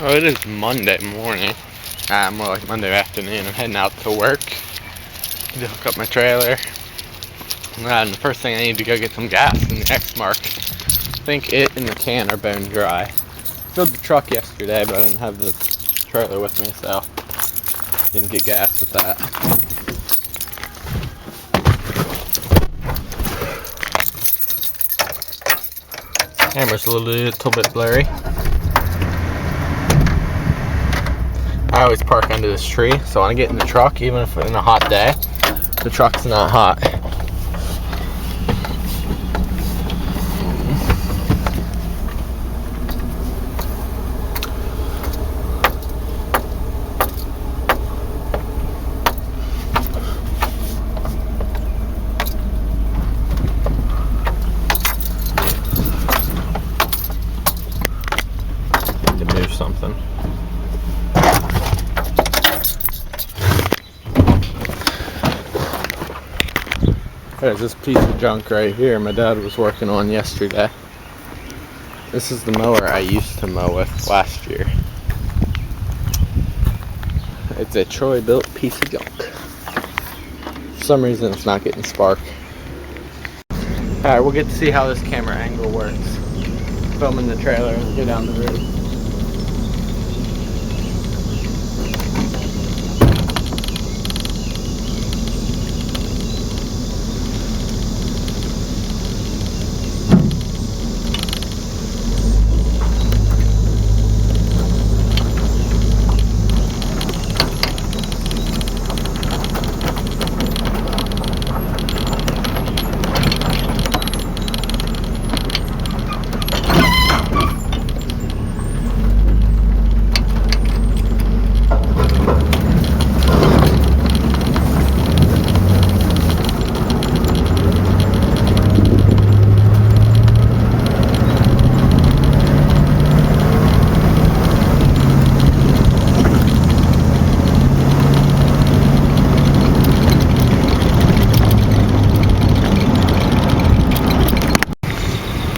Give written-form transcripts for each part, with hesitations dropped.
Oh, it is Monday morning. More like Monday afternoon. I'm heading out to work to hook up my trailer. And the first thing I need to go get some gas in the X-Mark. I think it and the can are bone dry. Filled the truck yesterday, but I didn't have the trailer with me, so didn't get gas with that. Camera's a little bit blurry. I always park under this tree, so when I get in the truck, even if it's in a hot day, the truck's not hot. To move something. There's this piece of junk right here my dad was working on yesterday. This is the mower I used to mow with last year. It's a Troy built piece of junk. For some reason it's not getting spark. Alright, we'll get to see how this camera angle works. Filming the trailer and go down the road.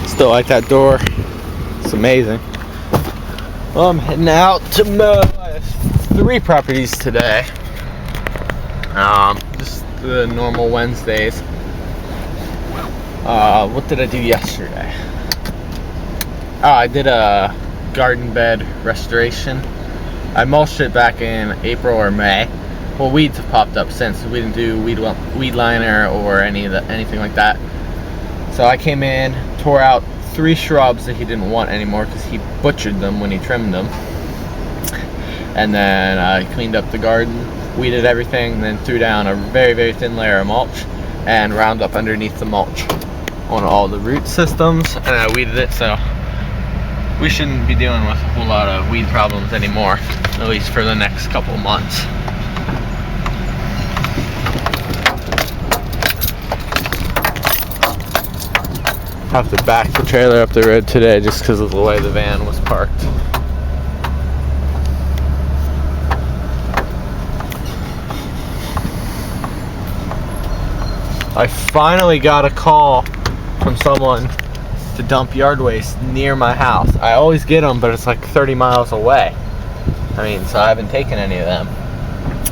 Still like that door. It's amazing. Well, I'm heading out to mow 3 properties today. Just the normal Wednesdays. What did I do yesterday? I did a garden bed restoration. I mulched it back in April or May. Well, weeds have popped up since. We didn't do weed liner or anything like that. So I came in, tore out 3 shrubs that he didn't want anymore because he butchered them when he trimmed them. And then I cleaned up the garden, weeded everything, and then threw down a very, very thin layer of mulch and Roundup underneath the mulch on all the root systems, and I weeded it, so we shouldn't be dealing with a whole lot of weed problems anymore, at least for the next couple months. Have to back the trailer up the road today just because of the way the van was parked. I finally got a call from someone to dump yard waste near my house. I always get them, but it's like 30 miles away. So I haven't taken any of them.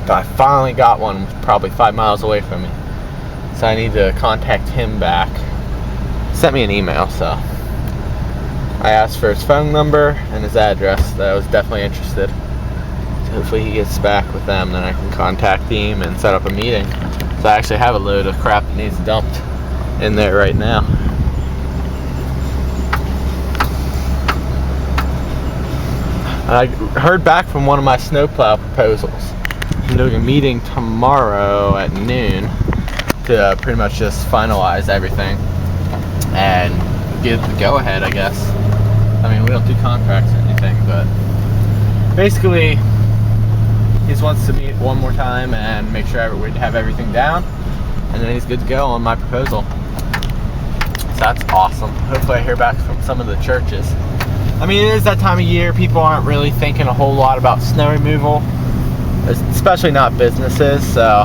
But I finally got one probably 5 miles away from me. So I need to contact him back. Sent me an email, so I asked for his phone number and his address. That I was definitely interested. So hopefully he gets back with them, then I can contact him and set up a meeting. So I actually have a load of crap that needs dumped in there right now. I heard back from one of my snowplow proposals. I'm doing a meeting tomorrow at noon to pretty much just finalize everything and give the go-ahead, I guess. We don't do contracts or anything, but basically he just wants to meet one more time and make sure we have everything down, and then he's good to go on my proposal. So that's awesome. Hopefully I hear back from some of the churches. It is that time of year. People aren't really thinking a whole lot about snow removal, especially not businesses, so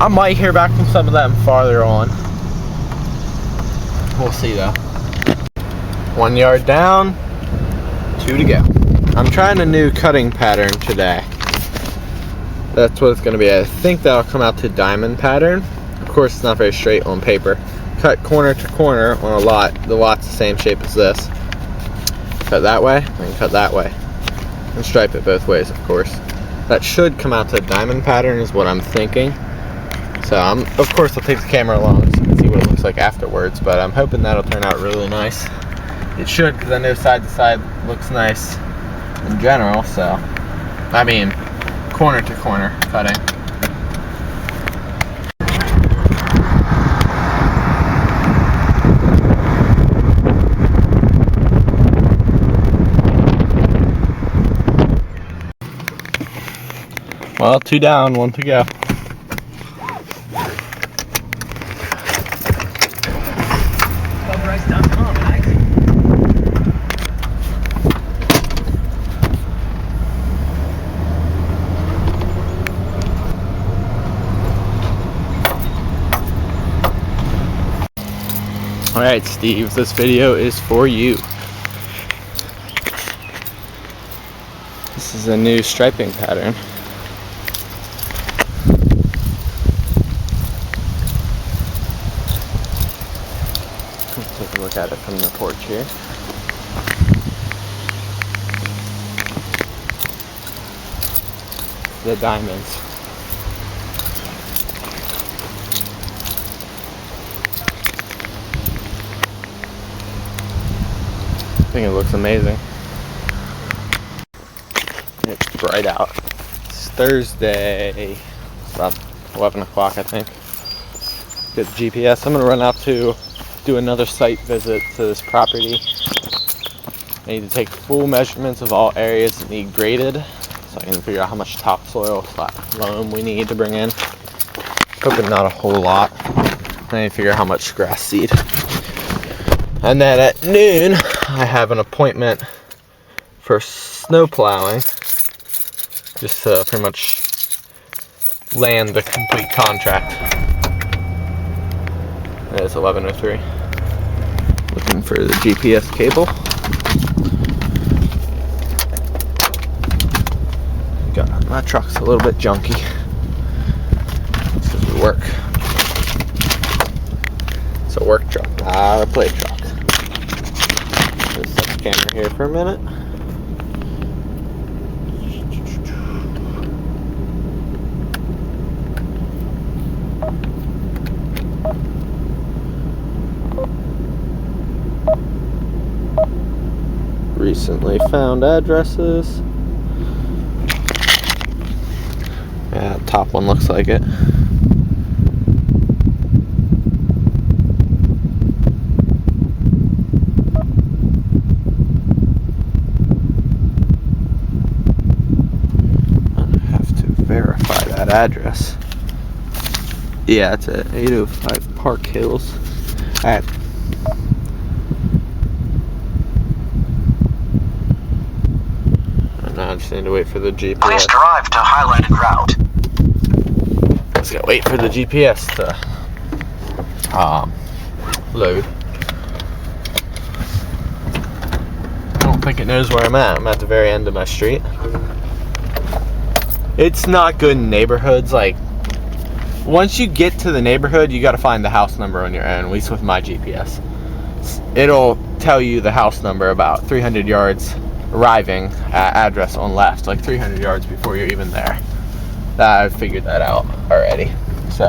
I might hear back from some of them farther on. We'll see though. 1 yard down, 2 to go. I'm trying a new cutting pattern today. That's what it's going to be. I think that'll come out to diamond pattern. Of course, it's not very straight on paper. Cut corner to corner on a lot. The lot's the same shape as this. Cut that way, and cut that way. And stripe it both ways, of course. That should come out to a diamond pattern is what I'm thinking. So, of course, I'll take the camera along so you can see what it looks like afterwards. But I'm hoping that'll turn out really nice. It should, because I know side to side looks nice in general. So, I mean, corner to corner cutting. Well, 2 down, 1 to go. Alright, Steve, this video is for you. This is a new striping pattern. Let's take a look at it from the porch here. The diamonds. I think it looks amazing. It's bright out. It's Thursday. It's about 11 o'clock, I think. Get the GPS. I'm going to run out to do another site visit to this property. I need to take full measurements of all areas that need graded so I can figure out how much topsoil / loam we need to bring in. Hoping not a whole lot. I need to figure out how much grass seed. And then at noon, I have an appointment for snow plowing. Just to pretty much land the complete contract. It's 11:03. Looking for the GPS cable. God, my truck's a little bit junky. It's because we work. It's a work truck, not a play truck. Just set the camera here for a minute. Recently found addresses. Yeah, top one looks like it. Verify that address. Yeah, it's at 805 Park Hills. Alright. And now I just need to wait for the GPS. Please drive to highlighted route. Just gotta wait for the GPS to load. I don't think it knows where I'm at. I'm at the very end of my street. It's not good in neighborhoods. Like, once you get to the neighborhood, you got to find the house number on your own, at least with my GPS. It'll tell you the house number about 300 yards arriving at address on left, like 300 yards before you're even there. I figured that out already. So,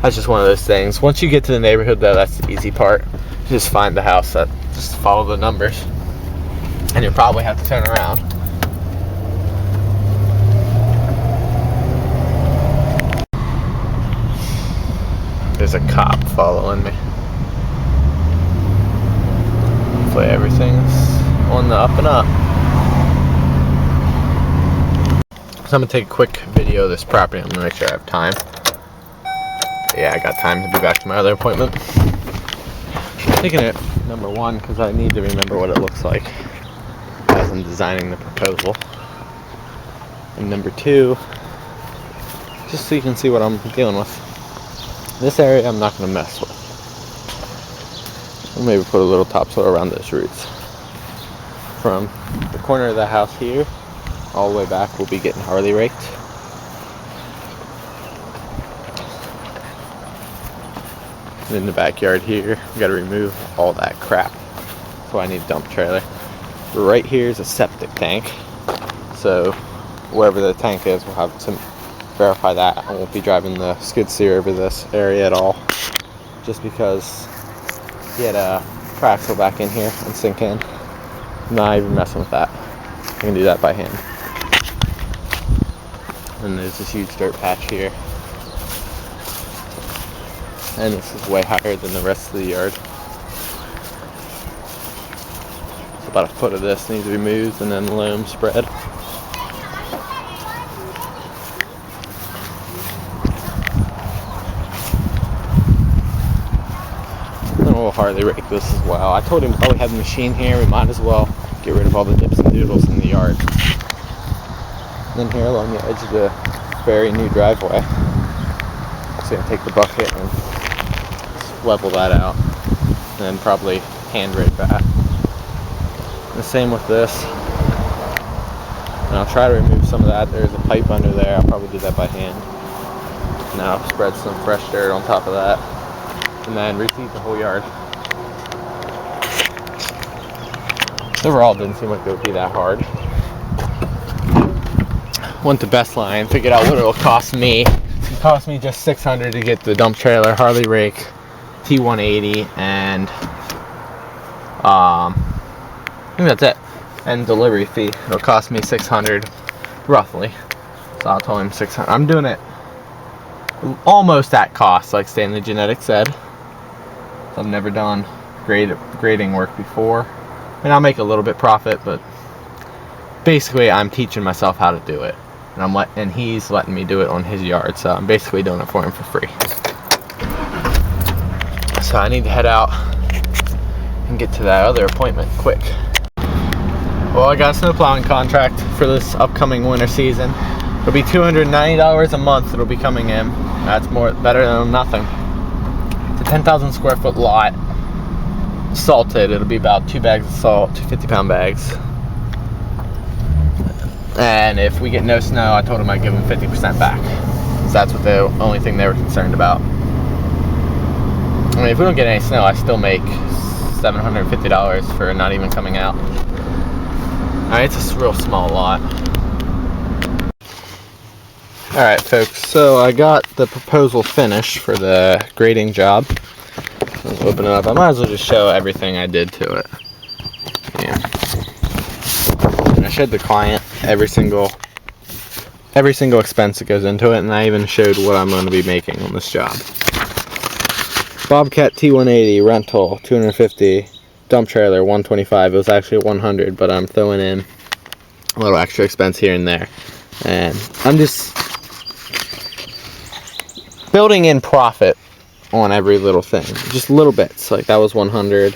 that's just one of those things. Once you get to the neighborhood, though, that's the easy part. Just find the house, just follow the numbers. And you'll probably have to turn around. There's a cop following me. Hopefully everything's on the up and up. So I'm gonna take a quick video of this property. I'm gonna make sure I have time. Yeah, I got time to be back to my other appointment. I'm taking it number one because I need to remember what it looks like as I'm designing the proposal. And number two, just so you can see what I'm dealing with. This area I'm not going to mess with. I'll maybe put a little topsoil around those roots. from the corner of the house here all the way back, we'll be getting Harley raked. And in the backyard here, we gotta remove all that crap. So I need a dump trailer. Right here is a septic tank. So wherever the tank is, we'll have to verify that. I won't be driving the skid steer over this area at all, just because he had a Praxel back in here and sink in. I'm not even messing with that. I can do that by hand. And there's this huge dirt patch here. And this is way higher than the rest of the yard. So about a foot of this needs removed and then loam spread. And we'll Harley rake this as well. I told him, oh, we have the machine here, we might as well get rid of all the dips and doodles in the yard. And then here along the edge of the very new driveway, I'm going to take the bucket and level that out, and then probably hand rake that. The same with this. And I'll try to remove some of that. There's a pipe under there. I'll probably do that by hand. Now spread some fresh dirt on top of that, and then reseed the whole yard. Overall, it didn't seem like it would be that hard. Went to Best Line, figured out what it'll cost me. It cost me just $600 to get the dump trailer, Harley rake, T180, and I think that's it. And delivery fee. It'll cost me $600 roughly. So I told him $600. I'm doing it almost at cost, like Stanley Genetics said. So I've never done grading work before. And I'll make a little bit profit, but basically I'm teaching myself how to do it. And he's letting me do it on his yard, so I'm basically doing it for him for free. So I need to head out and get to that other appointment quick. Well, I got a snow plowing contract for this upcoming winter season. It'll be $290 a month it'll be coming in. That's better than nothing. It's a 10,000 square foot lot. Salted, it'll be about 2 bags of salt, 2 50-pound bags. And if we get no snow, I told him I'd give him 50% back. So that's what the only thing they were concerned about. I mean, if we don't get any snow, I still make $750 for not even coming out. Alright, it's a real small lot. Alright folks, so I got the proposal finished for the grading job. Let's open it up. I might as well just show everything I did to it. Yeah. And I showed the client every single expense that goes into it, and I even showed what I'm going to be making on this job. Bobcat T180 rental, $250. Dump trailer, $125. It was actually $100, but I'm throwing in a little extra expense here and there. And I'm just building in profit on every little thing. Just little bits. Like that was $100.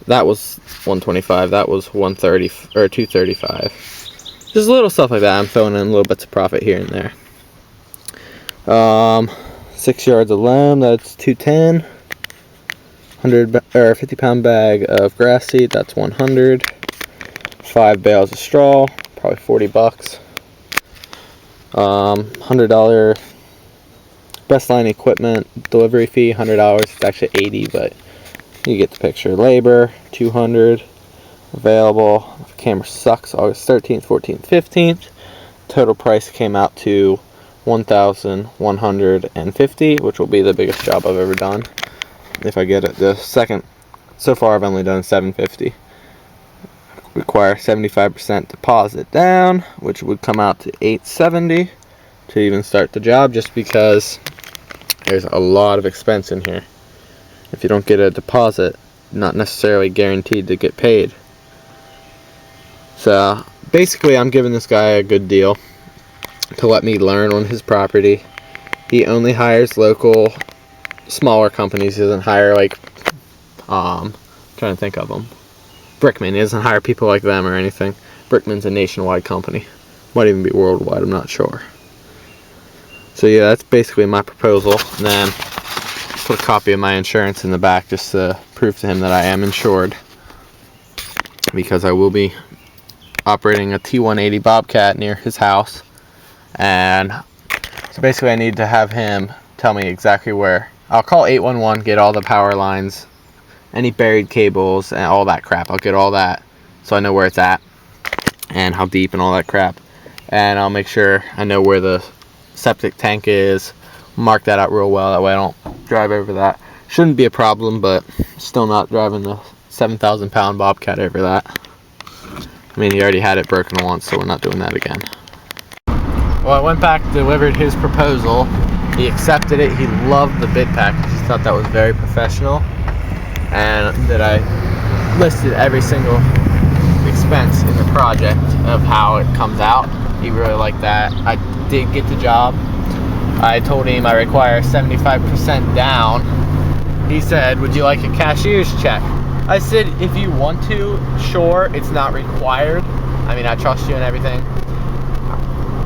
That was $125. That was $130 or $235. Just little stuff like that. I'm throwing in little bits of profit here and there. 6 yards of loam, that's $210. 50-pound bag of grass seed, that's $100. 5 bales of straw, probably $40. $100 Best Line equipment delivery fee, $100. It's actually $80, but you get the picture. Labor, $200. Available. The camera sucks. August 13th, 14th, 15th. Total price came out to $1,150, which will be the biggest job I've ever done. If I get it, the second, so far I've only done $750. Require 75% deposit down, which would come out to $870 to even start the job, just because there's a lot of expense in here. If you don't get a deposit, not necessarily guaranteed to get paid. So basically I'm giving this guy a good deal to let me learn on his property. He only hires local smaller companies. He doesn't hire like trying to think of them. Brickman, he doesn't hire people like them or anything. Brickman's a nationwide company. Might even be worldwide, I'm not sure. So yeah, that's basically my proposal. And then put a copy of my insurance in the back just to prove to him that I am insured, because I will be operating a T180 Bobcat near his house, and so basically I need to have him tell me exactly where. I'll call 811, get all the power lines, any buried cables, and all that crap. I'll get all that so I know where it's at and how deep and all that crap. And I'll make sure I know where the septic tank is, mark that out real well, that way I don't drive over that. Shouldn't be a problem, but still not driving the 7,000 pound Bobcat over that. I mean, he already had it broken once, so we're not doing that again. Well, I went back, delivered his proposal. He accepted it. He loved the bid package. He thought that was very professional, and that I listed every single expense in the project of how it comes out. He really liked that. I did get the job. I told him I require 75% down. He said, would you like a cashier's check? I said, if you want to, sure, it's not required. I mean, I trust you and everything.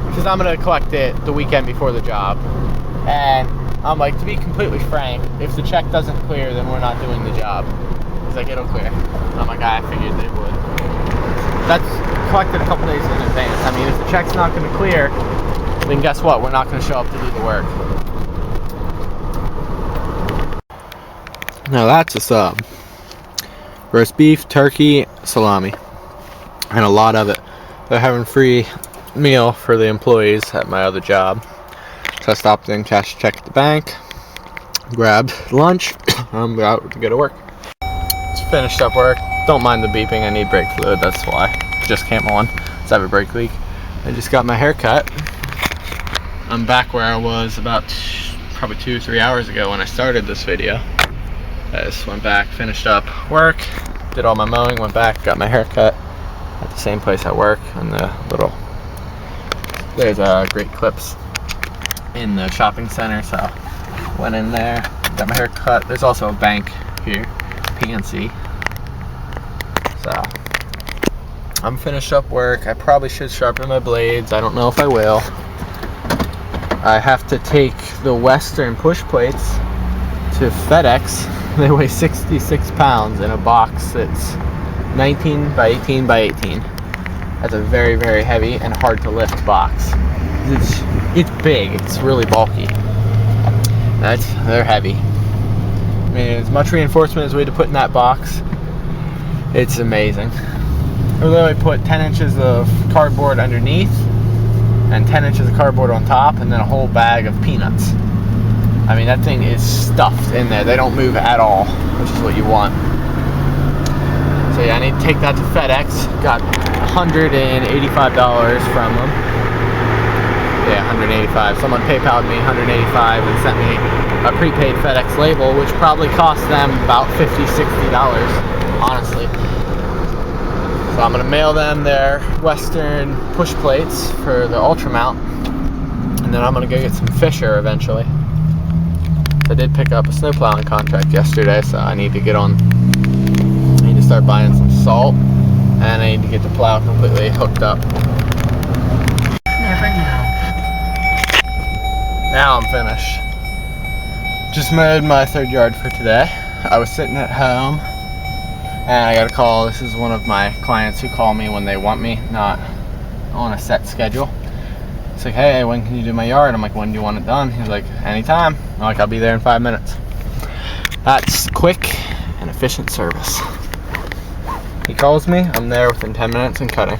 Because I'm going to collect it the weekend before the job. And I'm like, to be completely frank, if the check doesn't clear, then we're not doing the job. He's like, it'll clear. And I'm like, I figured that it would. That's collected a couple days in advance. I mean, if the check's not going to clear, then guess what? We're not going to show up to do the work. Now that's a sub. Roast beef, turkey, salami, and a lot of it. They're having free meal for the employees at my other job. So I stopped in, cashed a check at the bank, grabbed lunch. I'm out to go to work. Just finished up work. Don't mind the beeping. I need brake fluid. That's why. It just came on. So I have a brake leak. I just got my hair cut. I'm back where I was about probably 2 or 3 hours ago when I started this video. I just went back, finished up work, did all my mowing, went back, got my hair cut at the same place I work. And there's Great Clips in the shopping center, so went in there, got my hair cut. There's also a bank here, PNC. So I'm finished up work. I probably should sharpen my blades. I don't know if I will. I have to take the Western push plates to FedEx. They weigh 66 pounds in a box that's 19 by 18 by 18. That's a very, very heavy and hard to lift box. It's big. It's really bulky. They're heavy. I mean, as much reinforcement as we had to put in that box, it's amazing. We literally put 10 inches of cardboard underneath and 10 inches of cardboard on top, and then a whole bag of peanuts. I mean, that thing is stuffed in there. They don't move at all, which is what you want. So yeah, I need to take that to FedEx. Got $185 from them. Yeah, $185. Someone PayPal'd me $185 and sent me a prepaid FedEx label, which probably cost them about $50, $60, honestly. So I'm gonna mail them their Western push plates for the Ultra mount, and then I'm gonna go get some Fisher eventually. I did pick up a snowplowing contract yesterday, so I need to get on. I need to start buying some salt, and I need to get the plow completely hooked up. Never know. Now I'm finished. Just mowed my 3rd yard for today. I was sitting at home, and I got a call. This is one of my clients who call me when they want me, not on a set schedule. It's like, hey, when can you do my yard? I'm like, when do you want it done? He's like, anytime. I'm like, I'll be there in 5 minutes. That's quick and efficient service. He calls me, I'm there within 10 minutes and cutting.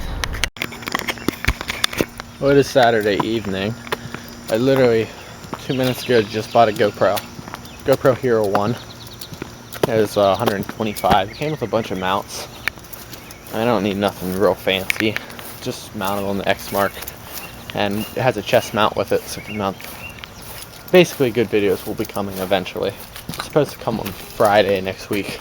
Well, it is Saturday evening. I literally 2 minutes ago just bought a GoPro Hero 1. It was 125. It came with a bunch of mounts. I don't need nothing real fancy. Just mounted on the X Mark. And it has a chest mount with it, so it can mount. Basically, good videos will be coming eventually. It's supposed to come on Friday next week.